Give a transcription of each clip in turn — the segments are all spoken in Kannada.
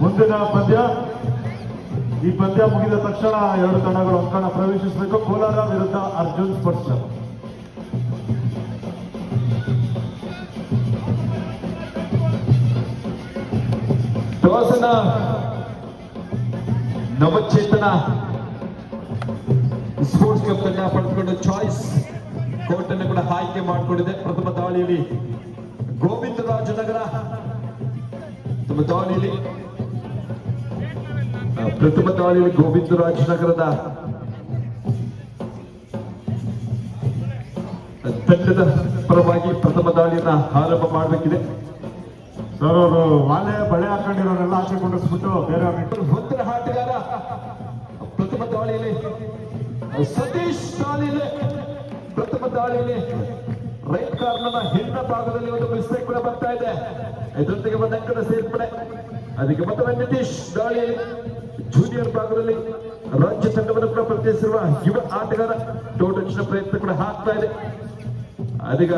ಮುಂದಿನ ಪಂದ್ಯ. ಈ ಪಂದ್ಯ ಮುಗಿದ ತಕ್ಷಣ ಎರಡು ತಂಡಗಳು ಅಂಕಣ ಪ್ರವೇಶಿಸಬೇಕು. ಕೋಲಾರ ವಿರುದ್ಧ ಅರ್ಜುನ್ ಸ್ಪೋರ್ಟ್ಸ್ ಕ್ಲಬ್. ಟೋಸನ ನವಚೇತನ ಸ್ಪೋರ್ಟ್ಸ್ ಕ್ಲಬ್ ತಂಡ ಪಡೆದುಕೊಂಡು ಚಾಯ್ಸ್ ಕೋರ್ಟ್ ಅನ್ನು ಕೂಡ ಆಯ್ಕೆ ಮಾಡಿಕೊಂಡಿದೆ. ಪ್ರಥಮ ದಾಳಿಯಲ್ಲಿ ಗೋವಿಂದರಾಜನಗರ ಪ್ರಥಮ ದಾಳಿಯಲ್ಲಿ ಗೋವಿಂದರಾಜನಗರದ ತಂಡದ ಪರವಾಗಿ ಪ್ರಥಮ ದಾಳಿಯನ್ನ ಆರಂಭ ಮಾಡಬೇಕಿದೆ. ಸರ್ ಅವರು ವಾಲೆ ಬಳೆ ಹಾಕೊಂಡಿರೋರೆಲ್ಲ ಆಚೆ ಕೊಂಡಿಸ್ಬಿಟ್ಟು ಬೇರೆ ಹೊತ್ತರ ಆಟಗಾರ ಪ್ರಥಮ ದಾಳಿಯಲ್ಲಿ ಸತೀಶ್ ದಾಳಿಯಲ್ಲಿ ಪ್ರಥಮ ದಾಳಿಯಲ್ಲಿ ರೈಟ್ ಕಾರ್ನರ್ನ ಹಿಂದ ಭಾಗದಲ್ಲಿ ಒಂದು ಮಿಸ್ಟೇಕ್ ಕೂಡ ಬರ್ತಾ ಇದೆ. ಇದರೊಂದಿಗೆ ಒಂದು ಅಂಕದ ಸೇರ್ಪಡೆ. ಅದಕ್ಕೆ ಮತ್ತೊಮ್ಮೆ ನಿತೀಶ್ ದಾಳಿಯಲ್ಲಿ ಜೂನಿಯರ್ ಭಾಗದಲ್ಲಿ ರಾಜ್ಯ ತಂಡವನ್ನು ಕೂಡ ಪ್ರತಿನಿಧಿಸಿರುವ ಯುವ ಆಟಗಾರ ಟೋಟಚ್ನ ಪ್ರಯತ್ನ ಕೂಡ ಆಗ್ತಾ ಇದೆ. ಅದೀಗ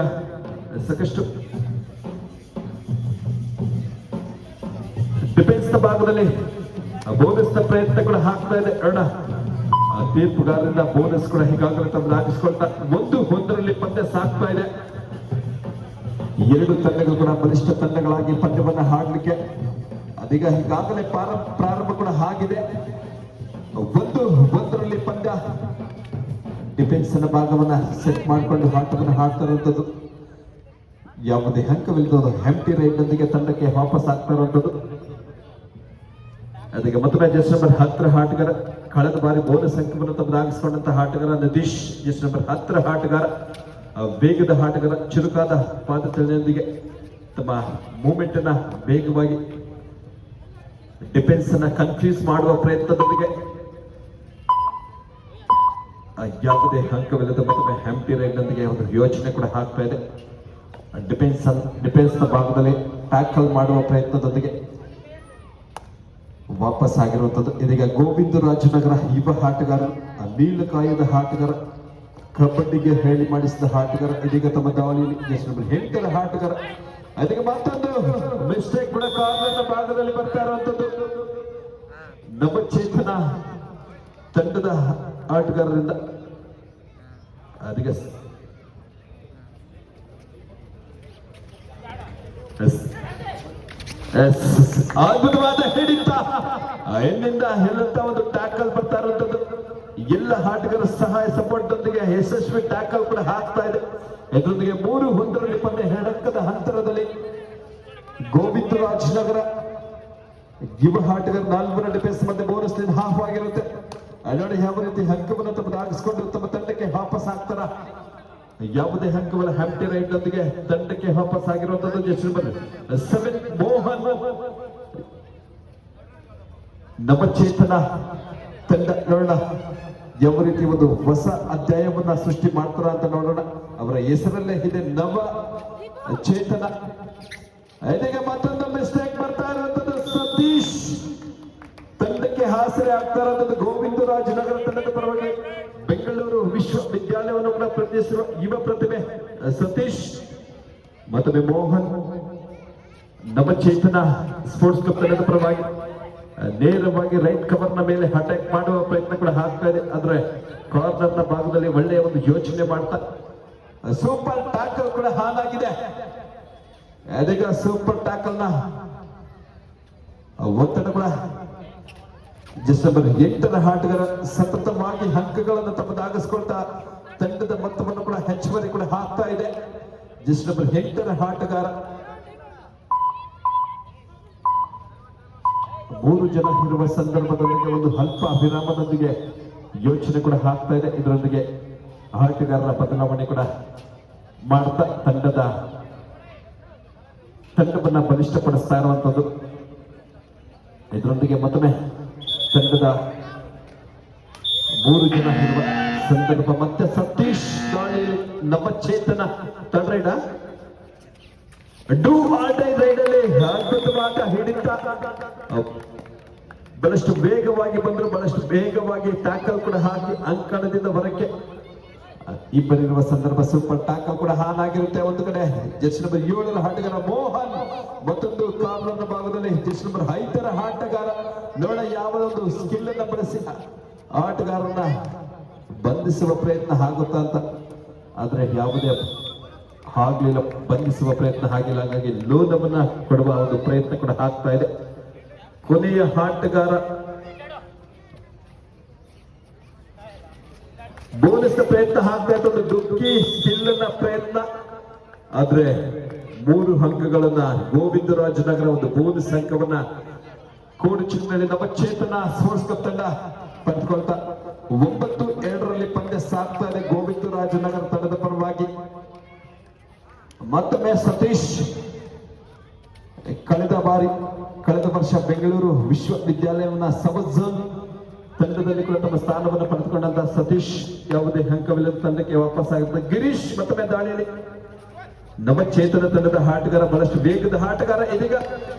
ಸಾಕಷ್ಟು ಡಿಫೆನ್ಸ್ ಭಾಗದಲ್ಲಿ ಬೋನಸ್ ಪ್ರಯತ್ನ ಕೂಡ ಆಗ್ತಾ ಇದೆ. ತೀರ್ಪುಗಾರರಿಂದ ಬೋನಸ್ ಕೂಡ ಈಗಾಗಲೇ ತಮ್ಮ ಹಾಕಿಸ್ಕೊಳ್ತಾ 1-1ರಲ್ಲಿ ಪಂದ್ಯ ಸಾಗ್ತಾ ಇದೆ. ಎರಡು ತಂಡಗಳು ಕೂಡ ಬಲಿಷ್ಠ ತಂಡಗಳಾಗಿ ಪಂದ್ಯವನ್ನ ಆಡಲಿಕ್ಕೆ ಅದೀಗ ಈಗಾಗಲೇ ಪ್ರಾರಂಭ ಕೂಡ ಆಗಿದೆ. 1-1ರಲ್ಲಿ ಪಂದ್ಯ. ಡಿಫೆನ್ಸ್ ನ ಭಾಗವನ್ನ ಸೆಟ್ ಮಾಡಿಕೊಂಡು ಆಟವನ್ನು ಆಡ್ತಾ ಇರುವಂತದ್ದು. ಯಾವುದೇ ಅಂಕವಿಲ್ಲದ ಹೆಂಪ್ಟಿ ರೈಡ್ ನೊಂದಿಗೆ ತಂಡಕ್ಕೆ ವಾಪಸ್ ಆಗ್ತಾ ಇರುವಂತದ್ದು. ಅದಕ್ಕೆ ಮತ್ತೊಮ್ಮೆ ಜೆಸ್ ನಂಬರ್ 10 ಆಟಗಾರ, ಕಳೆದ ಬಾರಿ ಬೋನಸ್ ಅಂಕವನ್ನು ತಮ್ಮದಾಗಿಸಿಕೊಂಡಂತಹ ಆಟಗಾರ ನಿತೀಶ್. ಜೆಸ್ ನಂಬರ್ 10 ಆಟಗಾರ, ವೇಗದ ಆಟಗಾರ, ಚುರುಕಾದ ಪಾದಚಲನೆಯೊಂದಿಗೆ ತಮ್ಮ ಮೂವ್ಮೆಂಟ್ ಅನ್ನ ವೇಗವಾಗಿ ಡಿಫೆನ್ಸ್ ಅನ್ನ ಕನ್ಫ್ಯೂಸ್ ಮಾಡುವ ಪ್ರಯತ್ನದೊಂದಿಗೆ ಯಾವುದೇ ಅಂಕವಿಲ್ಲದ ಮತ್ತೊಮ್ಮೆ ಹ್ಯಾಂಪ್ಟಿ ರೈಡ್ ನೊಂದಿಗೆ ಒಂದು ಯೋಚನೆ ಕೂಡ ಆಗ್ತಾ ಇದೆ. ಡಿಫೆನ್ಸ್ ನ ಭಾಗದಲ್ಲಿ ಟ್ಯಾಕಲ್ ಮಾಡುವ ಪ್ರಯತ್ನದೊಂದಿಗೆ ವಾಪಸ್ ಆಗಿರುವಂತದ್ದು. ಇದೀಗ ಗೋವಿಂದರಾಜನಗರ ಯುವ ಆಟಗಾರ, ನೀಲಕಾಯದ ಆಟಗಾರ, ಕಬಡ್ಡಿಗೆ ಹೇಳಿ ಮಾಡಿಸಿದ ಆಟಗಾರ ಇದೀಗ ತಮ್ಮ ದಾಳಿಯಲ್ಲಿ ಜೆಸ್ ನಂಬರ್ 8 ಆಟಗಾರ. ಅದಕ್ಕೆ ಮತ್ತೊಂದು ಮಿಸ್ಟೇಕ್ ಕೂಡ ಕಾರ್ನರ್ನ ಭಾಗದಲ್ಲಿ ಬರ್ತಾ ಇರುವಂತದ್ದು. ನವಚೇತನ ತಂಡದ ಆಟಗಾರರಿಂದ ಅದಕ್ಕೆ ಅದ್ಭುತವಾದ ಹಿಡಿತ ಎಲ್ಲಿಂದ ಹೇಳುತ್ತ ಒಂದು ಟ್ಯಾಕಲ್ ಬರ್ತಾ ಇರುವಂತದ್ದು. ಎಲ್ಲ ಆಟಗಾರ ಸಹಾಯ ಸಪೋರ್ಟ್ ಒಂದಿಗೆ ಯಶಸ್ವಿ ಟ್ಯಾಕಲ್ ಕೂಡ ಆಗ್ತಾ ಇದೆ. ಇದರೊಂದಿಗೆ 3-1ರಲ್ಲಿ ಪಂದ್ಯ ಹೆಡಕ್ಕದ ಅಂತರದಲ್ಲಿ ಗೋವಿಂದರಾಜನಗರ ಯುವ ಆಟಗಾರ 4 ಡಿಫೆನ್ಸ್ ಮತ್ತೆ ಬೋನಸ್ ಹಾಫ್ ಆಗಿರುತ್ತೆ. ಅಲ್ಲೋಡಿ ಯಾವ ರೀತಿ ಅಂಕವನ್ನು ತಮ್ಮದಾಗಿಸಿಕೊಂಡು ತಮ್ಮ ತಂಡಕ್ಕೆ ವಾಪಸ್ ಆಗ್ತಾರ. ಯಾವುದೇ ಅಂಕವಲ್ಲ ಹ್ಯಾಂಪ್ಟಿ ರೈಡ್ ನೊಂದಿಗೆ ತಂಡಕ್ಕೆ ವಾಪಸ್ ಆಗಿರುವಂತದ್ದು. Chess number 7 Mohan. ನವಚೇತನ ತಂಡ ನೋಡೋಣ ಯಾವ ರೀತಿ ಒಂದು ಹೊಸ ಅಧ್ಯಾಯವನ್ನ ಸೃಷ್ಟಿ ಮಾಡ್ತಾರ ಅಂತ ನೋಡೋಣ. ಅವರ ಹೆಸರಲ್ಲೇ ಇದೆ ನವ ಚೇತನ. ಇದೀಗ ಮತ್ತೊಂದು ಮಿಸ್ಟೇಕ್ ಬರ್ತಾ ಇರುವಂತದ್ದು. ಸತೀಶ್ ತಂಡಕ್ಕೆ ಆಸರೆ ಆಗ್ತಾ ಇರುವಂತದ್ದು. ಗೋವಿಂದರಾಜನಗರ ತಂಡದ ಪರವಾಗಿ ಬೆಂಗಳೂರು ವಿಶ್ವವಿದ್ಯಾಲಯವನ್ನು ಕೂಡ ಪ್ರತಿನಿಧಿಸಿರುವ ಯುವ ಪ್ರತಿಭೆ ಸತೀಶ್. ಮತ್ತೊಮ್ಮೆ ಮೋಹನ್ ನವಚೇತನ ಸ್ಪೋರ್ಟ್ಸ್ ಕ್ಲಬ್ ತಂಡದ ಪರವಾಗಿ ನೇರವಾಗಿ ರೈಟ್ ಕವರ್ ನ ಮೇಲೆ ಅಟ್ಯಾಕ್ ಮಾಡುವ ಪ್ರಯತ್ನ ಕೂಡ ಆಗ್ತಾ ಇದೆ. ಆದ್ರೆ ಕಾರ್ನರ್ ನ ಭಾಗದಲ್ಲಿ ಒಳ್ಳೆಯ ಒಂದು ಯೋಚನೆ ಮಾಡ್ತಾ ಸೂಪರ್ ಟ್ಯಾಕಲ್ ಕೂಡ ಹಾಲಾಗಿದೆ. ಅದೀಗ ಸೂಪರ್ ಟ್ಯಾಕಲ್ ನ ಒತ್ತಡ ಕೂಡ ಜೆಸ್ ನಂಬರ್ 8 ಆಟಗಾರ ಸತತವಾಗಿ ಅಂಕಗಳನ್ನು ತಮ್ಮದಾಗಿಸ್ಕೊಳ್ತಾ ತಂಡದ ಮೊತ್ತವನ್ನು ಕೂಡ ಹೆಚ್ಚುವರಿ ಕೂಡ ಹಾಕ್ತಾ ಇದೆ. ಜೆಸ್ ನಂಬರ್ 8 ಆಟಗಾರ 3 ಜನ ಇರುವ ಸಂದರ್ಭದೊಂದಿಗೆ ಒಂದು ಅಲ್ಪ ವಿರಾಮದೊಂದಿಗೆ ಯೋಚನೆ ಕೂಡ ಆಗ್ತಾ ಇದೆ. ಇದರೊಂದಿಗೆ ಆಟಗಾರರ ಬದಲಾವಣೆ ಕೂಡ ಮಾಡ್ತಾ ತಂಡವನ್ನ ಬಲಿಷ್ಠಪಡಿಸ್ತಾ ಇರುವಂತದ್ದು. ಇದರೊಂದಿಗೆ ಮತ್ತೊಮ್ಮೆ ತಂಡದ 3 ಜನ ಇರುವ ಸಂದರ್ಭ. ಮತ್ತೆ ಸತೀಶ್ ದಾಳಿಯಲ್ಲಿ ನವಚೇತನ ride do all time ride ಅಲ್ಲಿ ಅದ್ಭುತವಾದ ಹಿಡಿತ. ಬಹಳಷ್ಟು ವೇಗವಾಗಿ ಬಂದ್ರು, ಬಹಳಷ್ಟು ವೇಗವಾಗಿ ಟ್ಯಾಕಲ್ ಕೂಡ ಹಾಕಿ ಅಂಕಣದಿಂದ ಹೊರಕ್ಕೆ ಇಬ್ಬರಿರುವ ಸಂದರ್ಭ ಸೂಪರ್ ಟ್ಯಾಕಲ್ ಕೂಡ ಹಾನಾಗಿರುತ್ತೆ. ಒಂದು ಕಡೆ ಜರ್ಸಿ ನಂಬರ್ 7ರ ಆಟಗಾರ ಮೋಹನ್, ಮತ್ತೊಂದು ಕಾರ್ನರ್ನ ಭಾಗದಲ್ಲಿ ಜರ್ಸಿ ನಂಬರ್ 5ರ ಆಟಗಾರ. ನೋಡ ಯಾವ ಒಂದು ಸ್ಕಿಲ್ ಅನ್ನ ಬಳಸಿ ಆಟಗಾರನ ಬಂಧಿಸುವ ಪ್ರಯತ್ನ ಆಗುತ್ತಾ ಅಂತ, ಆದ್ರೆ ಯಾವುದೇ ಆಗ್ಲಿಲ್ಲ, ಬಂಧಿಸುವ ಪ್ರಯತ್ನ ಆಗಿಲ್ಲ. ಹಾಗಾಗಿ ಲೋನವನ್ನ ಕೊಡುವ ಒಂದು ಪ್ರಯತ್ನ ಕೂಡ ಆಗ್ತಾ ಇದೆ. ಕೊನೆಯ ಆಟಗಾರ ಬೋನಸ್ ಪ್ರಯತ್ನ ಆಗ್ತಾ ಇತ್ತು, ಒಂದು ಡುಕ್ಕಿ ಸ್ಕಿಲ್ ಪ್ರಯತ್ನ, ಆದ್ರೆ 3 ಅಂಕಗಳನ್ನ ಗೋವಿಂದರಾಜನಗರ ಒಂದು ಬೋನಸ್ ಅಂಕವನ್ನ ಕೋಡಿಚಿನಲ್ಲಿ ನವಚೇತನ ಸ್ಪೋರ್ಟ್ಸ್ ಕ್ಲಬ್ ತಂಡ ಪಡೆದುಕೊಳ್ತಾ 9-2ರಲ್ಲಿ ಪಂದ್ಯ ಸಾಗ್ತಾ ಇದೆ ಗೋವಿಂದರಾಜನಗರ ತಂಡದ ಪರವಾಗಿ. ಮತ್ತೊಮ್ಮೆ ಸತೀಶ್ ಕಳೆದ ವರ್ಷ ಬೆಂಗಳೂರು ವಿಶ್ವವಿದ್ಯಾಲಯವನ್ನ ಸಬ್ ಝೋನ್ ತಂಡದಲ್ಲಿ ಕೂಡ ತಮ್ಮ ಸ್ಥಾನವನ್ನು ಪಡೆದುಕೊಂಡಂತ ಸತೀಶ್ ಯಾವುದೇ ಅಂಕವಿಲ್ಲದ ತಂಡಕ್ಕೆ ವಾಪಸ್ ಆಗುತ್ತೆ. ಗಿರೀಶ್ ಮತ್ತೊಮ್ಮೆ ದಾಳಿಯಲ್ಲಿ ನವಚೇತನ ತಂಡದ ಆಟಗಾರ, ಬಹಳಷ್ಟು ವೇಗದ ಆಟಗಾರ. ಇದೀಗ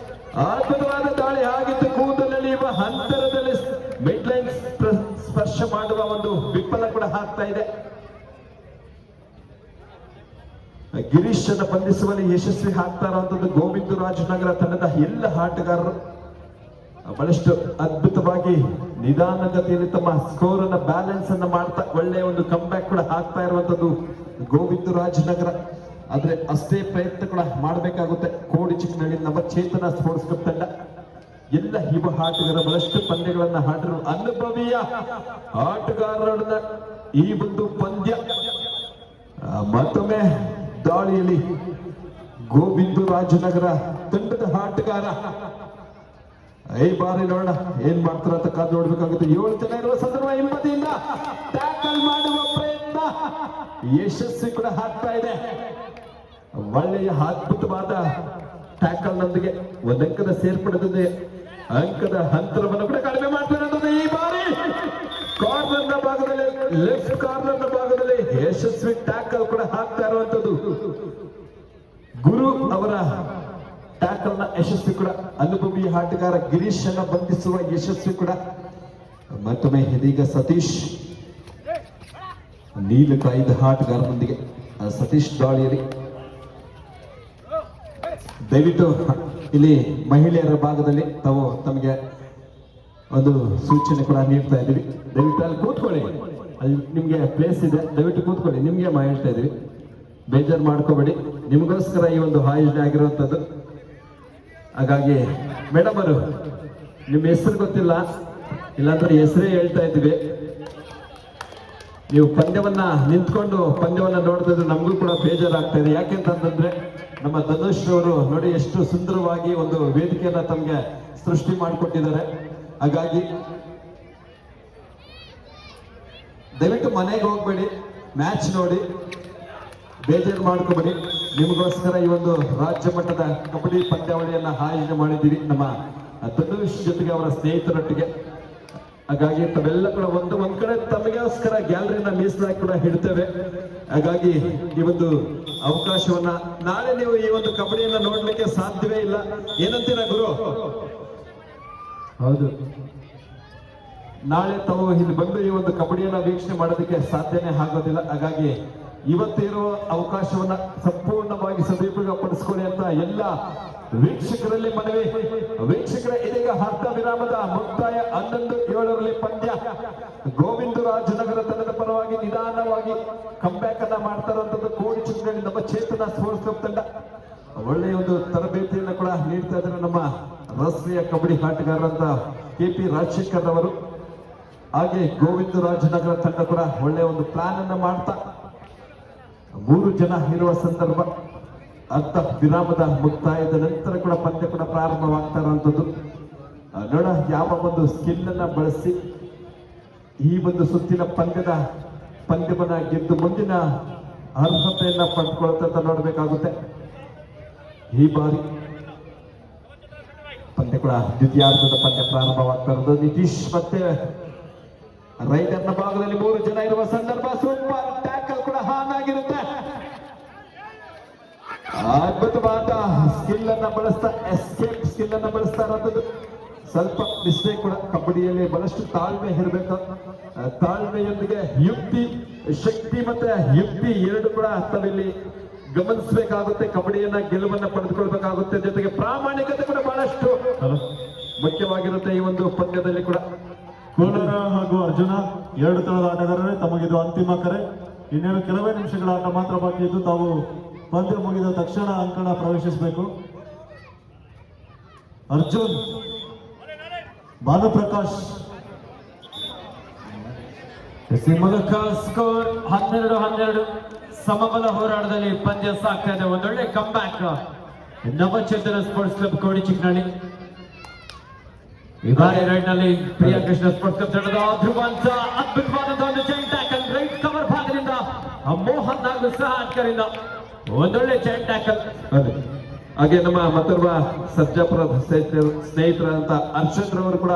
ಅದ್ಭುತವಾದ ದಾಳಿ ಆಗಿತ್ತು, ಕೂದಲೆಳೆಯುವ ಅಂತರದಲ್ಲಿ ಮಿಡ್ ಲೈನ್ ಸ್ಪರ್ಶ ಮಾಡುವ ಒಂದು ವಿಫಲ ಕೂಡ ಆಗ್ತಾ ಇದೆ. ಗಿರೀಶ್ ಅನ್ನು ಬಂಧಿಸುವಲ್ಲಿ ಯಶಸ್ವಿ ಆಗ್ತಾ ಇರುವಂತದ್ದು ಗೋವಿಂದರಾಜನಗರ ತಂಡದ ಎಲ್ಲ ಆಟಗಾರರು ಬಹಳಷ್ಟು ಅದ್ಭುತವಾಗಿ ನಿಧಾನಗತಿಯಲ್ಲಿ ತಮ್ಮ ಸ್ಕೋರ್ ಅನ್ನ ಬ್ಯಾಲೆನ್ಸ್ ಅನ್ನ ಮಾಡ್ತಾ ಒಳ್ಳೆಯ ಒಂದು ಕಂಬ್ಯಾಕ್ ಕೂಡ ಆಗ್ತಾ ಇರುವಂತದ್ದು ಗೋವಿಂದರಾಜನಗರ. ಆದ್ರೆ ಅಷ್ಟೇ ಪ್ರಯತ್ನ ಕೂಡ ಮಾಡಬೇಕಾಗುತ್ತೆ ಕೋಡಿಚಿಕ್ಕನಹಳ್ಳಿ ನವಚೇತನ ಸ್ಪೋರ್ಟ್ಸ್ ಕ್ಲಬ್ ತಂಡ. ಎಲ್ಲ ಯುವ ಆಟಗಾರ ಬಹಳಷ್ಟು ಪಂದ್ಯಗಳನ್ನ ಆಡಿರುವ ಅನುಭವಿಯ ಆಟಗಾರರನ್ನ ಈ ಒಂದು ಪಂದ್ಯ ಮತ್ತೊಮ್ಮೆ ದಾಳಿಯಲ್ಲಿ ಗೋವಿಂದರಾಜನಗರ ತಂಡದ ಆಟಗಾರ ಈ ಬಾರಿ ನೋಡೋಣ ಏನ್ ಮಾಡ್ತಾರ ಅಂತ ಕಾದು ನೋಡ್ಬೇಕಾಗುತ್ತೆ. 7 ಜನ ಇರುವ ಸಂದರ್ಭ ಹಿಂಬದಿಯಿಂದ ಟ್ಯಾಕಲ್ ಮಾಡುವ ಪ್ರಯತ್ನ ಯಶಸ್ವಿ ಕೂಡ ಆಗ್ತಾ ಇದೆ. ಒಳ್ಳೆಯ ಅದ್ಭುತವಾದ ಟ್ಯಾಕಲ್ ನೊಂದಿಗೆ ಒಂದು ಅಂಕದ ಸೇರ್ಪಡೆದಿದೆ, ಅಂಕದ ಅಂತರವನ್ನು ಕೂಡ ಕಡಿಮೆ ಮಾಡ್ತಿರೋದು. ಈ ಬಾರಿ ಕಾರ್ನರ್ನ ಭಾಗದಲ್ಲಿ, ಲೆಫ್ಟ್ ಕಾರ್ನರ್ನ ಭಾಗದಲ್ಲಿ ಯಶಸ್ವಿ ಟ್ಯಾಕಲ್ ಕೂಡ ಆಗ್ತಾ ಇರುವಂತದ್ದು ಗುರು ಅವರ ಟ್ಯಾಕಲ್ ನ ಯಶಸ್ವಿ ಕೂಡ. ಅನುಭವಿ ಆಟಗಾರ ಗಿರೀಶ್ ಅನ್ನ ಬಂಧಿಸುವ ಯಶಸ್ವಿ ಕೂಡ. ಮತ್ತೊಮ್ಮೆ ಇದೀಗ ಸತೀಶ್ ನೀಲಕಾಯ್ದ ಆಟಗಾರನೊಂದಿಗೆ ಸತೀಶ್ ದಾಳಿಯಲ್ಲಿ. ದಯವಿಟ್ಟು ಇಲ್ಲಿ ಮಹಿಳೆಯರ ಭಾಗದಲ್ಲಿ ತಾವು ತಮಗೆ ಒಂದು ಸೂಚನೆ ಕೂಡ ನೀಡ್ತಾ ಇದ್ದೀವಿ. ದಯವಿಟ್ಟು ಅಲ್ಲಿ ಕೂತ್ಕೊಳ್ಳಿ, ಅಲ್ಲಿ ನಿಮ್ಗೆ ಪ್ಲೇಸ್ ಇದೆ, ದಯವಿಟ್ಟು ಕೂತ್ಕೊಳ್ಳಿ. ನಿಮ್ಗೆ ಹೇಳ್ತಾ ಇದೀವಿ, ಬೇಜಾರು ಮಾಡ್ಕೋಬೇಡಿ, ನಿಮಗೋಸ್ಕರ ಈ ಒಂದು ಆಯೋಜನೆ ಆಗಿರುವಂತದ್ದು. ಹಾಗಾಗಿ ಮೇಡಮ್ ಅವರು ನಿಮ್ಮ ಹೆಸರು ಗೊತ್ತಿಲ್ಲ, ಇಲ್ಲಾಂದ್ರೆ ಹೆಸರೇ ಹೇಳ್ತಾ ಇದ್ದೀವಿ. ನೀವು ಪಂದ್ಯವನ್ನ ನಿಂತ್ಕೊಂಡು ಪಂದ್ಯವನ್ನ ನೋಡ್ತಿದ್ರೆ ನಮಗೂ ಕೂಡ ಬೇಜಾರಾಗ್ತಾ ಇದೆ. ಯಾಕೆಂತಂದ್ರೆ ನಮ್ಮ ಧನುಷ್ ಅವರು ನೋಡಿ ಎಷ್ಟು ಸುಂದರವಾಗಿ ಒಂದು ವೇದಿಕೆಯನ್ನ ತಮ್ಗೆ ಸೃಷ್ಟಿ ಮಾಡಿಕೊಟ್ಟಿದ್ದಾರೆ. ಹಾಗಾಗಿ ದಯವಿಟ್ಟು ಮನೆಗೆ ಹೋಗ್ಬೇಡಿ, ಮ್ಯಾಚ್ ನೋಡಿ, ಬೇಜಾರು ಮಾಡ್ಕೋಬೇಡಿ. ನಿಮಗೋಸ್ಕರ ಈ ಒಂದು ರಾಜ್ಯ ಮಟ್ಟದ ಕಬಡ್ಡಿ ಪಂದ್ಯಾವಳಿಯನ್ನ ಆಯೋಜನೆ ಮಾಡಿದ್ದೀವಿ ನಮ್ಮ ಧನುಷ್ ಜೊತೆಗೆ ಅವರ ಸ್ನೇಹಿತರೊಟ್ಟಿಗೆ. ಹಾಗಾಗಿ ತಾವೆಲ್ಲ ಕೂಡ ಒಂದ್ ಕಡೆ ತಮಗೋಸ್ಕರ ಗ್ಯಾಲರಿನ ಮೀಸಲಾಗಿ ಕೂಡ ಇಡ್ತೇವೆ. ಹಾಗಾಗಿ ಈ ಒಂದು ಅವಕಾಶವನ್ನ ನಾಳೆ ನೀವು ಈ ಒಂದು ಕಬಡ್ಡಿಯನ್ನ ನೋಡ್ಲಿಕ್ಕೆ ಸಾಧ್ಯವೇ ಇಲ್ಲ. ಏನಂತೀರಾ ಗುರು? ಹೌದು, ನಾಳೆ ತಾವು ಇಲ್ಲಿ ಬಂದು ಈ ಒಂದು ಕಬಡ್ಡಿಯನ್ನ ವೀಕ್ಷಣೆ ಮಾಡೋದಕ್ಕೆ ಸಾಧ್ಯನೇ ಆಗೋದಿಲ್ಲ. ಹಾಗಾಗಿ ಇವತ್ತಿರುವ ಅವಕಾಶವನ್ನ ಸಂಪೂರ್ಣವಾಗಿ ಸದುಪಯೋಗ ಪಡಿಸ್ಕೊಳ್ಳಿ ಅಂತ ಎಲ್ಲ ವೀಕ್ಷಕರಲ್ಲಿ ಮನವಿ. ವೀಕ್ಷಕರ ಇದೀಗ ಅರ್ಧ ವಿರಾಮದ ಮುಕ್ತಾಯ 11-7ರಲ್ಲಿ ಪಂದ್ಯ. ಗೋವಿಂದರಾಜನಗರ ತಂಡದ ಪರವಾಗಿ ನಿಧಾನವಾಗಿ ಕಂಬ್ಯಾಕ್ ಅನ್ನ ಮಾಡ್ತಾ ಇರುವಂತದ್ದು ಕೋಡಿಚಿಕ್ಕನಹಳ್ಳಿ ನವಚೇತನ ಸ್ಪೋರ್ಟ್ಸ್ ಕ್ಲಬ್ ತಂಡ. ಒಳ್ಳೆಯ ಒಂದು ತರಬೇತಿಯನ್ನು ಕೂಡ ನೀಡ್ತಾ ಇದ್ದಾರೆ ನಮ್ಮ ರಾಷ್ಟ್ರೀಯ ಕಬಡ್ಡಿ ಆಟಗಾರರಂತ KP ರಾಜಶೇಖರ್ ಅವರು. ಹಾಗೆ ಗೋವಿಂದರಾಜನಗರ ತಂಡ ಕೂಡ ಒಳ್ಳೆಯ ಒಂದು ಪ್ಲಾನ್ ಅನ್ನ ಮಾಡ್ತಾ 3 ಜನ ಇರುವ ಸಂದರ್ಭ ಅರ್ಧ ವಿರಾಮದ ಮುಕ್ತಾಯದ ನಂತರ ಕೂಡ ಪಂದ್ಯ ಕೂಡ ಪ್ರಾರಂಭವಾಗ್ತಾ ಇರುವಂತದ್ದು. ನೋಡ ಯಾವ ಒಂದು ಸ್ಕಿಲ್ ಅನ್ನ ಬಳಸಿ ಈ ಒಂದು ಸುತ್ತಿನ ಪಂದ್ಯವನ್ನ ಗೆದ್ದು ಮುಂದಿನ ಅರ್ಹತೆಯನ್ನ ಪಡೆದುಕೊಳ್ತಾ ನೋಡ್ಬೇಕಾಗುತ್ತೆ. ಈ ಬಾರಿ ಪಂದ್ಯ ಕೂಡ ದ್ವಿತೀಯಾರ್ಧದ ಪಂದ್ಯ ಪ್ರಾರಂಭವಾಗ್ತಾ ಇರೋದು. ನಿತೀಶ್ ಮತ್ತೆ ರೈಡರ್ನ ಭಾಗದಲ್ಲಿ 3 ಜನ ಇರುವ ಸಂದರ್ಭ ಸೂಪರ್ ಟ್ಯಾಕಲ್ ಕೂಡ ಹಾನಾಗಿರುತ್ತೆ. ಅದ್ಭುತವಾದ ಸ್ಕಿಲ್ ಅನ್ನ ಬಳಸ್ತಾ, ಎಸ್ಕೇಪ್ ಸ್ಕಿಲ್ ಅನ್ನ ಬಳಸ್ತಾ ಇರೋದು ಸ್ವಲ್ಪ ಮಿಸ್ಟೇಕ್ ಕೂಡ ಕಬಡ್ಡಿಯಲ್ಲಿ ಬಹಳಷ್ಟು ತಾಳ್ಮೆ ಇರಬೇಕು. ತಾಳ್ಮೆಯೊಂದಿಗೆ ಯುಕ್ತಿ, ಶಕ್ತಿ ಮತ್ತೆ ಯುಕ್ತಿ ಎರಡು ಕೂಡ ತಾವಿಲ್ಲಿ ಗಮನಿಸಬೇಕಾಗುತ್ತೆ. ಕಬಡ್ಡಿಯನ್ನ ಗೆಲುವನ್ನ ಪಡೆದುಕೊಳ್ಬೇಕಾಗುತ್ತೆ. ಜೊತೆಗೆ ಪ್ರಾಮಾಣಿಕತೆ ಕೂಡ ಬಹಳಷ್ಟು ಮುಖ್ಯವಾಗಿರುತ್ತೆ ಈ ಒಂದು ಪಂದ್ಯದಲ್ಲಿ ಕೂಡ. ಕೋಲಾರ ಹಾಗೂ ಅರ್ಜುನ ಎರಡು ತಳದ ಆಟಗಾರರೇ, ತಮಗಿದು ಅಂತಿಮ ಕರೆ. ಇನ್ನೇನು ಕೆಲವೇ ನಿಮಿಷಗಳ ಆಟ ಮಾತ್ರ ಬಾಕಿ ಇದ್ದು ತಾವು ಪಂದ್ಯ ಮುಗಿದ ತಕ್ಷಣ ಅಂಕಣ ಪ್ರವೇಶಿಸಬೇಕು. ಅರ್ಜುನ್, ಭಾನುಪ್ರಕಾಶ್ ಮೂಲಕ ಸ್ಕೋರ್ 12-12 ಸಮಬಲ ಹೋರಾಟದಲ್ಲಿ ಪಂದ್ಯ ಸಾಗ್ತಾ ಇದೆ. ಒಂದೊಳ್ಳೆ ಕಂಬ್ಯಾಕ್ ನವಚೇತನ ಸ್ಪೋರ್ಟ್ಸ್ ಕ್ಲಬ್ ಕೋಡಿ ಚಿಕ್ಕನಹಳ್ಳಿ. ಈ ಬಾರಿ ರೈಡ್ ನಲ್ಲಿ ಪ್ರಿಯಾ ಕೃಷ್ಣ ಸ್ಪೋರ್ಟ್ಸ್ ಕ್ಲಬ್ ತಂಡದ ಧ್ರುವಂತ ಅದ್ಭುತವಾದಂತಹ ಒಂದು ಚೈನ್ ಟ್ಯಾಕಲ್ ರೈಟ್ ಕವರ್ ಭಾಗದಿಂದ ಮೋಹನ್ ಹಾಗೂ ಸಹಾಯಕರಿಂದ ಒಂದೊಳ್ಳೆ ಚೈನ್ ಟ್ಯಾಕಲ್. ಹಾಗೆ ನಮ್ಮ ಮತ್ತೊಬ್ಬ ಸರ್ಜಾಪುರ ಸ್ನೇಹಿತರಂತ ಹರ್ಷದ್ ರವರು ಕೂಡ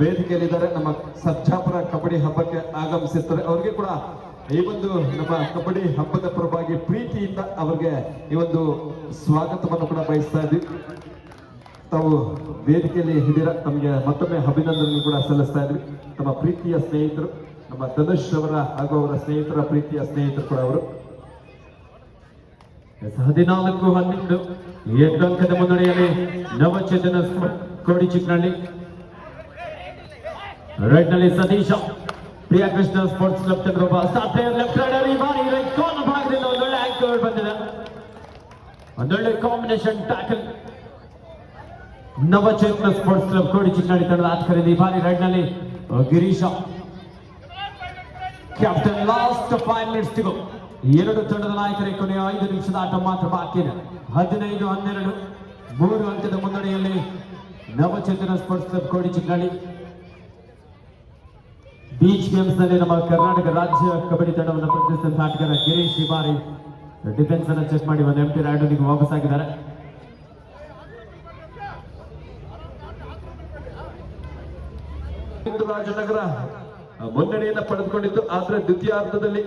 ವೇದಿಕೆಯಲ್ಲಿದ್ದಾರೆ. ನಮ್ಮ ಸರ್ಜಾಪುರ ಕಬಡ್ಡಿ ಹಬ್ಬಕ್ಕೆ ಆಗಮಿಸಿರ್ತಾರೆ. ಅವರಿಗೆ ಕೂಡ ಈ ಒಂದು ನಮ್ಮ ಕಬಡ್ಡಿ ಹಬ್ಬದ ಪರವಾಗಿ ಪ್ರೀತಿಯಿಂದ ಅವರಿಗೆ ಈ ಒಂದು ಸ್ವಾಗತವನ್ನು ಕೂಡ ಬಯಸ್ತಾ ಇದ್ವಿ. ತಾವು ವೇದಿಕೆಯಲ್ಲಿ ಇದ್ದೀರಾ, ತಮಗೆ ಮತ್ತೊಮ್ಮೆ ಅಭಿನಂದನೆ ಕೂಡ ಸಲ್ಲಿಸ್ತಾ ಇದ್ವಿ. ತಮ್ಮ ಪ್ರೀತಿಯ ಸ್ನೇಹಿತರು, ನಮ್ಮ ಧನುಷ್ ಅವರ ಹಾಗೂ ಅವರ ಸ್ನೇಹಿತರ ಪ್ರೀತಿಯ ಸ್ನೇಹಿತರು ಕೂಡ ಅವರು. 14-12 8 ಅಂಕದ ಮುನ್ನಡೆಯಲ್ಲಿ ನವಚೇತನ ಕೋಡಿ ಚಿಕ್ಕನಹಳ್ಳಿ. ರೈಟ್ ನಲ್ಲಿ ಸತೀಶ ಪ್ರಿಯಾ ಕೃಷ್ಣ ಸ್ಪೋರ್ಟ್ಸ್ ಕ್ಲಬ್ ತಂಡ ಲೆಫ್ಟ್ ರೈಡರ್. ಈ ಬಾರಿ ರೈಟ್ ಕಾರ್ನರ್ ಭಾಗದಿಂದ ಒಂದೊಳ್ಳೆ ಆಂಕರ್ ಬಂದಿದೆ. ಒಂದೊಳ್ಳೆ combination tackle Navachetana sports club Kodi Chikkanahalli ತಂಡದ ಆಟಗಾರರಿಂದ. ಈ ಬಾರಿ ರೈಡ್ ನಲ್ಲಿ Girish captain. Last 5 minutes to go. ಎರಡು ತಂಡದ ನಾಯಕರಿಗೆ ಕೊನೆಯ 5 ನಿಮಿಷದ ಆಟ ಮಾತ್ರ ಬಾಕಿ ಇದೆ. 15-12 3 ಅಂಕದ ಮುನ್ನಡೆಯಲ್ಲಿ ನವಚೇತನ sports club Kodi Chikkanahalli. Beach games ನಲ್ಲಿ ನಮ್ಮ ಕರ್ನಾಟಕ ರಾಜ್ಯ ಕಬಡ್ಡಿ ತಂಡವನ್ನು ಪ್ರತಿನಿಧಿಸಿದ ಆಟಗಾರ ಗಿರೀಶ್ ಈ ಬಾರಿ ಡಿಫೆನ್ಸ್ ಅನ್ನು ಚೆಕ್ ಮಾಡಿ ಒಂದು ಎಂಟಿ ರೈಡರ್ಗೆ ವಾಪಸ್ ಆಗಿದ್ದಾರೆ. ರಾಜನಗರ ಮುನ್ನಡೆಯನ್ನು ಪಡೆದುಕೊಂಡಿತ್ತು. ಆದ್ರೆ ದ್ವಿತೀಯಾರ್ಧದಲ್ಲಿ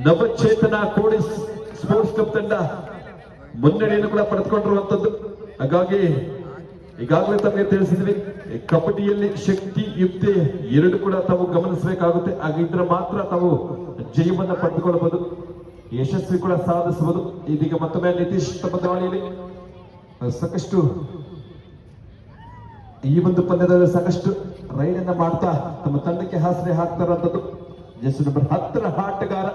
ನವಚೇತನ ಕೋಡಿ ಸ್ಪೋರ್ಟ್ಸ್ ಕ್ಲಬ್ ತಂಡ ಮುನ್ನಡೆಯನ್ನು ಕೂಡ ಪಡೆದುಕೊಂಡಿರುವಂತದ್ದು. ಹಾಗಾಗಿ ಈಗಾಗಲೇ ತಮಗೆ ತಿಳಿಸಿದ್ವಿ, ಕಬಡ್ಡಿಯಲ್ಲಿ ಶಕ್ತಿ ಯುಕ್ತಿ ಎರಡು ಕೂಡ ತಾವು ಗಮನಿಸಬೇಕಾಗುತ್ತೆ. ಹಾಗಿದ್ರೆ ಮಾತ್ರ ತಾವು ಜಯವನ್ನ ಪಡೆದುಕೊಳ್ಳಬಹುದು, ಯಶಸ್ವಿ ಕೂಡ ಸಾಧಿಸಬಹುದು. ಇದೀಗ ಮತ್ತೊಮ್ಮೆ ನಿತೀಶ್ ತಮ್ಮ ದಾಳಿಯಲ್ಲಿ ಸಾಕಷ್ಟು ಈ ಒಂದು ಪಂದ್ಯದಲ್ಲಿ ಸಾಕಷ್ಟು ರೈಡ್ ಅನ್ನ ಮಾಡ್ತಾ ತಮ್ಮ ತಂಡಕ್ಕೆ ಆಸರೆ ಹಾಕ್ತಾರಂಥದ್ದು. ಜಸ್ಟ್ ನಂಬರ್ 10 ಆಟಗಾರ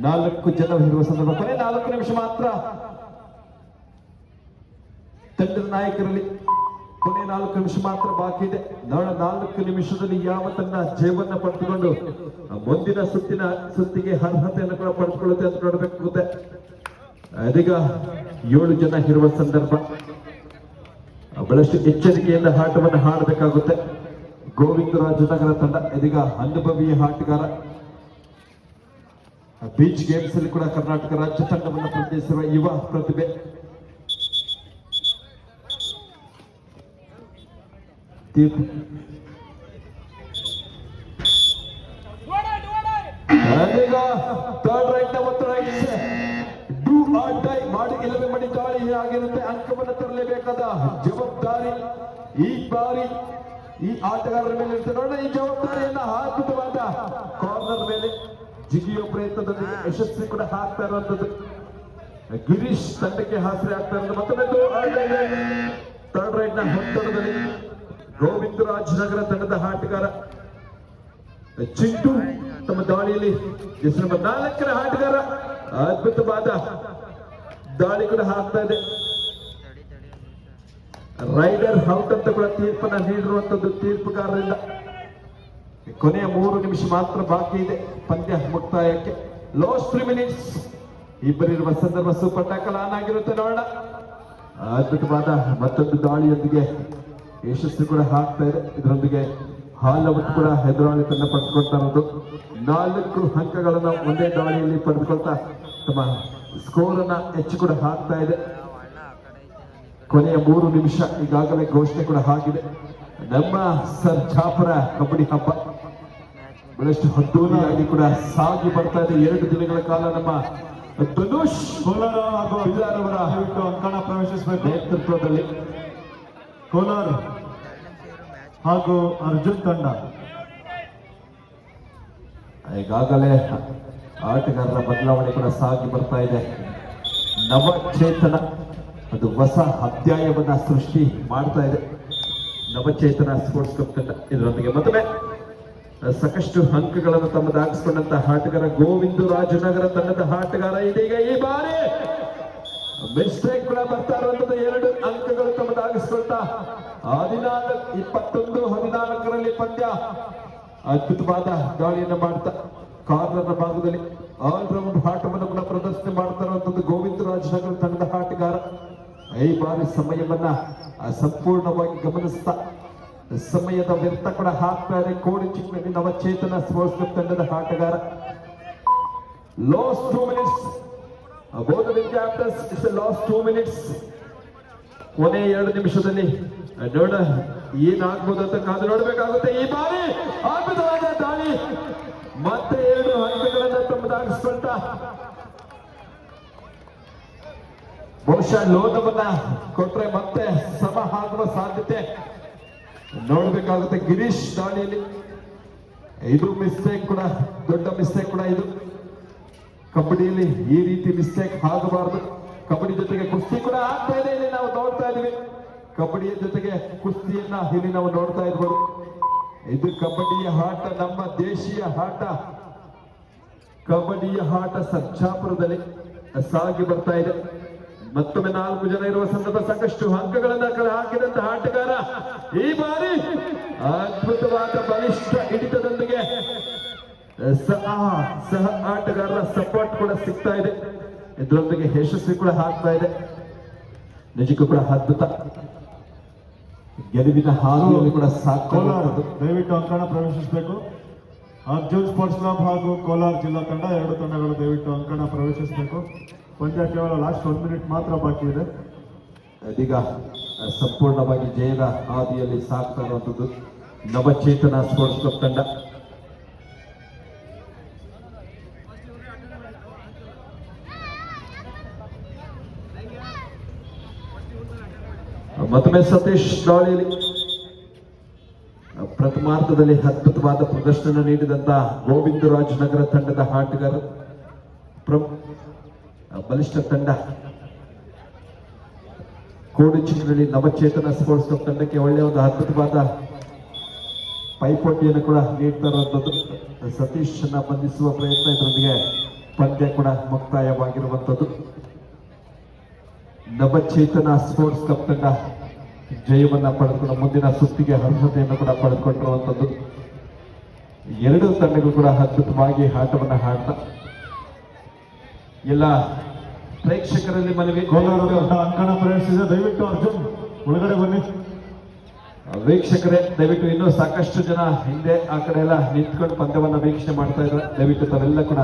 4 ಜನ ಇರುವ ಸಂದರ್ಭ. ಕೊನೆ 4 ನಿಮಿಷ ಮಾತ್ರ ತಂಡದ ನಾಯಕರಲ್ಲಿ ಕೊನೆ 4 ನಿಮಿಷ ಮಾತ್ರ ಬಾಕಿ ಇದೆ. 4 ನಿಮಿಷದಲ್ಲಿ ಯಾವ ತಂಡ ಜಯವನ್ನ ಪಡೆದುಕೊಂಡು ಮುಂದಿನ ಸುತ್ತಿಗೆ ಅರ್ಹತೆಯನ್ನು ಕೂಡ ಪಡೆದುಕೊಳ್ಳುತ್ತೆ ಅಂತ ನೋಡಬೇಕಾಗುತ್ತೆ. ಅದೀಗ 7 ಜನ ಇರುವ ಸಂದರ್ಭ. ಬಹಳಷ್ಟು ಎಚ್ಚರಿಕೆಯಿಂದ ಆಟವನ್ನು ಆಡಬೇಕಾಗುತ್ತೆ. ಗೋವಿಂದರಾಜನಗರ ತಂಡ ಇದೀಗ ಅನುಭವಿ ಆಟಗಾರ. ಬೀಚ್ ಗೇಮ್ಸ್ ಅಲ್ಲಿ ಕೂಡ ಕರ್ನಾಟಕ ರಾಜ್ಯ ತಂಡವನ್ನು ಪ್ರತಿನಿಧಿಸಿರುವ ಯುವ ಪ್ರತಿಭೆ. ಥರ್ಡ್ ರೈಟ್ ನ ಮತ್ತು ರೈಟ್ ಡೂ ಆರ್ ಡೈ ಮಾಡಿ ಗೆಲುವೆ ಮಾಡಿ ದಾಳಿ ಆಗಿರುತ್ತೆ. ಅಂಕವನ್ನು ತರಲೇಬೇಕಾದ ಜವಾಬ್ದಾರಿ ಈ ಬಾರಿ ಈ ಆಟಗಾರರ ಮೇಲೆ ಇರುತ್ತೆ. ನೋಡೋಣ ಈ ಜವಾಬ್ದಾರಿಯನ್ನ ಅದ್ಭುತವಾದ ಕಾರ್ನರ್ ಮೇಲೆ ಜಿಗಿಯೋ ಪ್ರಯತ್ನದೊಂದಿಗೆ ಯಶಸ್ವಿ ಕೂಡ ಹಾಕ್ತಾ ಇರುವಂತದ್ದು. ಗಿರೀಶ್ ತಂಡಕ್ಕೆ ಆಸರೆ ಆಗ್ತಾ ಇರೋದು. ಮತ್ತೊಮ್ಮೆ ಥರ್ಡ್ ರೈಟ್ ನ ಹೊತ್ತಡದಲ್ಲಿ ಗೋವಿಂದರಾಜನಗರ ತಂಡದ ಆಟಗಾರ ಚಿಂಟು ತಮ್ಮ ದಾಳಿಯಲ್ಲಿ ಜೆಸ್ ನಂಬರ್ 4 ಆಟಗಾರ ಅದ್ಭುತವಾದ ದಾಳಿ ಕೂಡ ಹಾಕ್ತಾ ಇದೆ. ರೈಡರ್ ಔಟ್ ಅಂತ ಕೂಡ ತೀರ್ಪನ್ನ ನೀಡಿರುವಂತದ್ದು ತೀರ್ಪುಗಾರರಿಂದ. ಕೊನೆಯ 3 ನಿಮಿಷ ಮಾತ್ರ ಬಾಕಿ ಇದೆ ಪಂದ್ಯ ಮುಕ್ತಾಯಕ್ಕೆ. ಲಾಸ್ಟ್ 3 ಮಿನಿಟ್ಸ್ ಇಬ್ಬರಿರುವ ಸಂದರ್ಭ. ಸೂಪರ್ ಟ್ಯಾಕಲ್ ಆನ್ ಆಗಿರುತ್ತೆ. ನೋಡೋಣ ಅದ್ಭುತವಾದ ಮತ್ತೊಂದು ದಾಳಿಯೊಂದಿಗೆ ಯಶಸ್ವಿ ಕೂಡ ಆಗ್ತಾ ಇದೆ. ಇದರೊಂದಿಗೆ ಹಾಲವತ್ ಕೂಡ ಎದುರಾಳಿತನ್ನ ಪಡೆದುಕೊಳ್ತಾ ಇರೋದು. 4 ಅಂಕಗಳನ್ನು ಒಂದೇ ದಾಳಿಯಲ್ಲಿ ಪಡೆದುಕೊಳ್ತಾ ತಮ್ಮ ಸ್ಕೋರ್ ಅನ್ನ ಹೆಚ್ಚು ಕೂಡ ಹಾಕ್ತಾ ಇದೆ. ಕೊನೆಯ 3 ನಿಮಿಷ ಈಗಾಗಲೇ ಘೋಷಣೆ ಕೂಡ ಆಗಿದೆ. ನಮ್ಮ ಸರ್ಜಾಪುರ ಕಬಡ್ಡಿ ಹಬ್ಬ ಬಹಳಷ್ಟು ಅದ್ದೂರಿಯಾಗಿ ಕೂಡ ಸಾಗಿ ಬರ್ತಾ ಇದೆ. 2 ದಿನಗಳ ಕಾಲ ನಮ್ಮ ಧನುಷ್ ಕೋಲಾರ ಹಾಗೂ ಅವರ ಅಂಕಣ ಪ್ರವೇಶಿಸಬೇಕು ನೇತೃತ್ವದಲ್ಲಿ ಕೋಲಾರ ಹಾಗೂ ಅರ್ಜುನ್ ತಂಡ. ಈಗಾಗಲೇ ಆಟಗಾರರ ಬದಲಾವಣೆ ಕೂಡ ಸಾಗಿ ಬರ್ತಾ ಇದೆ. ನವಚೇತನ ಅದು ಹೊಸ ಅಧ್ಯಾಯವನ್ನ ಸೃಷ್ಟಿ ಮಾಡ್ತಾ ಇದೆ. ನವಚೇತನ ಸ್ಪೋರ್ಟ್ಸ್ ಕ್ಲಬ್ ತಂಡ ಇದರೊಂದಿಗೆ ಮತ್ತೊಮ್ಮೆ ಸಾಕಷ್ಟು ಅಂಕಗಳನ್ನು ತಮ್ಮದಾಗಿಸಿಕೊಂಡಂತಹ ಆಟಗಾರ ಗೋವಿಂದ ರಾಜನಗರ ತಂಡದ ಆಟಗಾರ ಇದೀಗ ಈ ಬಾರಿ ಮಿಸ್ಟೇಕ್ ಕೂಡ ಬರ್ತಾ ಇರುವಂತದ್ದು 2 ಅಂಕಗಳು ತಮ್ಮದಾಗಿಸ್ಕೊಳ್ತಾ 21-14 ಪಂದ್ಯ ಅದ್ಭುತವಾದ ದಾಳಿಯನ್ನು ಮಾಡ್ತಾ ಕಾರ್ನರ್ ಭಾಗದಲ್ಲಿ ಆಲ್ರೌಂಡ್ ಆಟವನ್ನು ಕೂಡ ಪ್ರದರ್ಶನ ಮಾಡ್ತಾ ಇರುವಂತದ್ದು ಗೋವಿಂದ ರಾಜನಗರ ತಂಡದ ಆಟಗಾರ. ಈ ಬಾರಿ ಸಮಯವನ್ನ ಸಂಪೂರ್ಣವಾಗಿ ಗಮನಿಸ್ತಾ ಸಮಯದ ವ್ಯರ್ಥ ಕೂಡ ಹಾಕ್ತಾ ಇದೆ ಕೋಡಿಚಿಕ್ನಲ್ಲಿ ನವಚೇತನ ಸ್ಪೋರ್ಟ್ಸ್ ಕ್ಲಬ್ ತಂಡದ ಆಟಗಾರ. Last 2 minutes both the captains, it's the last 2 minutes. ಕೊನೆ 2 ನಿಮಿಷದಲ್ಲಿ ನೋಡ ಏನಾಗ್ಬೋದು ಅಂತ ಕಾದು ನೋಡ್ಬೇಕಾಗುತ್ತೆ. ಈ ಬಾರಿ ಅದ್ಭುತವಾದ ದಾಳಿ, ಮತ್ತೆ 2 ಅಂಕಗಳನ್ನ ತಮ್ಮದಾಗಿಸ್ಕೊಳ್ತಾ ಬಹುಶಃ ಲೋಟವನ್ನ ಕೊಟ್ರೆ ಮತ್ತೆ ಸಮ ಆಗುವ ಸಾಧ್ಯತೆ ನೋಡ್ಬೇಕಾಗುತ್ತೆ. ಗಿರೀಶ್ ದಾಳಿಯಲ್ಲಿ ಇದು ಮಿಸ್ಟೇಕ್ ಕೂಡ, ದೊಡ್ಡ ಮಿಸ್ಟೇಕ್ ಕೂಡ ಇದು. ಕಬಡ್ಡಿಯಲ್ಲಿ ಈ ರೀತಿ ಮಿಸ್ಟೇಕ್ ಆಗಬಾರದು. ಕಬಡ್ಡಿ ಜೊತೆಗೆ ಕುಸ್ತಿ ಕೂಡ ಆಗ್ತಾ ಇದೆ, ಇಲ್ಲಿ ನಾವು ನೋಡ್ತಾ ಇದೀವಿ. ಕಬಡ್ಡಿಯ ಜೊತೆಗೆ ಕುಸ್ತಿಯನ್ನ ಇಲ್ಲಿ ನಾವು ನೋಡ್ತಾ ಇರ್ಬೋದು. ಇದು ಕಬಡ್ಡಿಯ ಆಟ, ನಮ್ಮ ದೇಶೀಯ ಆಟ. ಕಬಡ್ಡಿಯ ಆಟ ಸರ್ಜಾಪುರದಲ್ಲಿ ಸಾಗಿ ಬರ್ತಾ ಇದೆ. ಮತ್ತೊಮ್ಮೆ 4 ಜನ ಇರುವ ಸಂದರ್ಭ ಸಾಕಷ್ಟು ಅಂಕಗಳನ್ನ ಹಾಕಿದಂತಹ ಆಟಗಾರ ಈ ಬಾರಿ ಅದ್ಭುತವಾದ ಬಲಿಷ್ಠ ಹಿಡಿತದೊಂದಿಗೆ ಸಹ ಆಟಗಾರರ ಸಪೋರ್ಟ್ ಕೂಡ ಸಿಗ್ತಾ ಇದೆ. ಇದರೊಂದಿಗೆ ಯಶಸ್ವಿ ಕೂಡ ಆಗ್ತಾ ಇದೆ. ನಿಜಕ್ಕೂ ಕೂಡ ಅದ್ಭುತ ಗೆಲುವಿನ ಹಾದಿಯಲ್ಲಿ ಕೂಡ ಕೋಲಾರ ಸಾಕು. ದಯವಿಟ್ಟು ಅಂಕಣ ಪ್ರವೇಶಿಸಬೇಕು. ಅರ್ಜುನ್ ಸ್ಪೋರ್ಟ್ಸ್ ಕ್ಲಬ್ ಹಾಗೂ ಕೋಲಾರ ಜಿಲ್ಲಾ ತಂಡ 2 ತಂಡಗಳು ದಯವಿಟ್ಟು ಅಂಕಣ ಪ್ರವೇಶಿಸಬೇಕು. ಪಂದ್ಯ ಕೇವಲ ಲಾಸ್ಟ್ 1 ಮಿನಿಟ್ ಮಾತ್ರ ಬಾಕಿ ಇದೆ. ಇದೀಗ ಸಂಪೂರ್ಣವಾಗಿ ಜಯದ ಹಾದಿಯಲ್ಲಿ ಸಾಕ್ತಾ ಇರುವಂತದ್ದು ನವಚೇತನ ಸ್ಪೋರ್ಟ್ಸ್ ಕ್ಲಬ್ ತಂಡ. ಮತ್ತೊಮ್ಮೆ ಸತೀಶ್ ದಾಳಿಯಲ್ಲಿ ಪ್ರಥಮಾರ್ಧದಲ್ಲಿ ಅದ್ಭುತವಾದ ಪ್ರದರ್ಶನ ನೀಡಿದಂತ ಗೋವಿಂದ ರಾಜನಗರ ತಂಡದ ಆಟಗಾರರು. ಬಲಿಷ್ಠ ತಂಡ ಕೋಡಿಚಿಕ್ನಲ್ಲಿ ನವಚೇತನ ಸ್ಪೋರ್ಟ್ಸ್ ಕ್ಲಬ್ ತಂಡಕ್ಕೆ ಒಳ್ಳೆಯ ಒಂದು ಅದ್ಭುತವಾದ ಪೈಪೋಟಿಯನ್ನು ಕೂಡ ನೀಡ್ತಾ ಇರುವಂತದ್ದು. ಸತೀಶ್ ಅನ್ನ ಬಂಧಿಸುವ ಪ್ರಯತ್ನ, ಇದರೊಂದಿಗೆ ಪಂದ್ಯ ಕೂಡ ಮುಕ್ತಾಯವಾಗಿರುವಂತದ್ದು. ನವಚೇತನ ಸ್ಪೋರ್ಟ್ಸ್ ಕ್ಲಬ್ ತಂಡ ಜಯವನ್ನ ಪಡೆದುಕೊಂಡು ಮುಂದಿನ ಸುತ್ತಿಗೆ ಅರ್ಹತೆಯನ್ನು ಕೂಡ ಪಡೆದುಕೊಂಡಿರುವಂತದ್ದು. 2 ತಂಡಗಳು ಕೂಡ ಅದ್ಭುತವಾಗಿ ಆಟವನ್ನ ಆಡ್ತಾ ಎಲ್ಲ ಪ್ರೇಕ್ಷಕರಲ್ಲಿ ಮನವಿ, ಕೋಲಾರ ತಂಡ ಅಂಕಣ ಪ್ರವೇಶಿಸಿದೆ. ದಯವಿಟ್ಟು ಅರ್ಜುನ್ ಒಳಗಡೆ ಬನ್ನಿ. ವೀಕ್ಷಕರೇ ದಯವಿಟ್ಟು ಇನ್ನೂ ಸಾಕಷ್ಟು ಜನ ಹಿಂದೆ ಆ ಕಡೆ ಎಲ್ಲ ನಿಂತ್ಕೊಂಡು ಪಂದ್ಯವನ್ನ ವೀಕ್ಷಣೆ ಮಾಡ್ತಾ ಇದ್ದಾರೆ. ದಯವಿಟ್ಟು ತಾವೆಲ್ಲ ಕೂಡ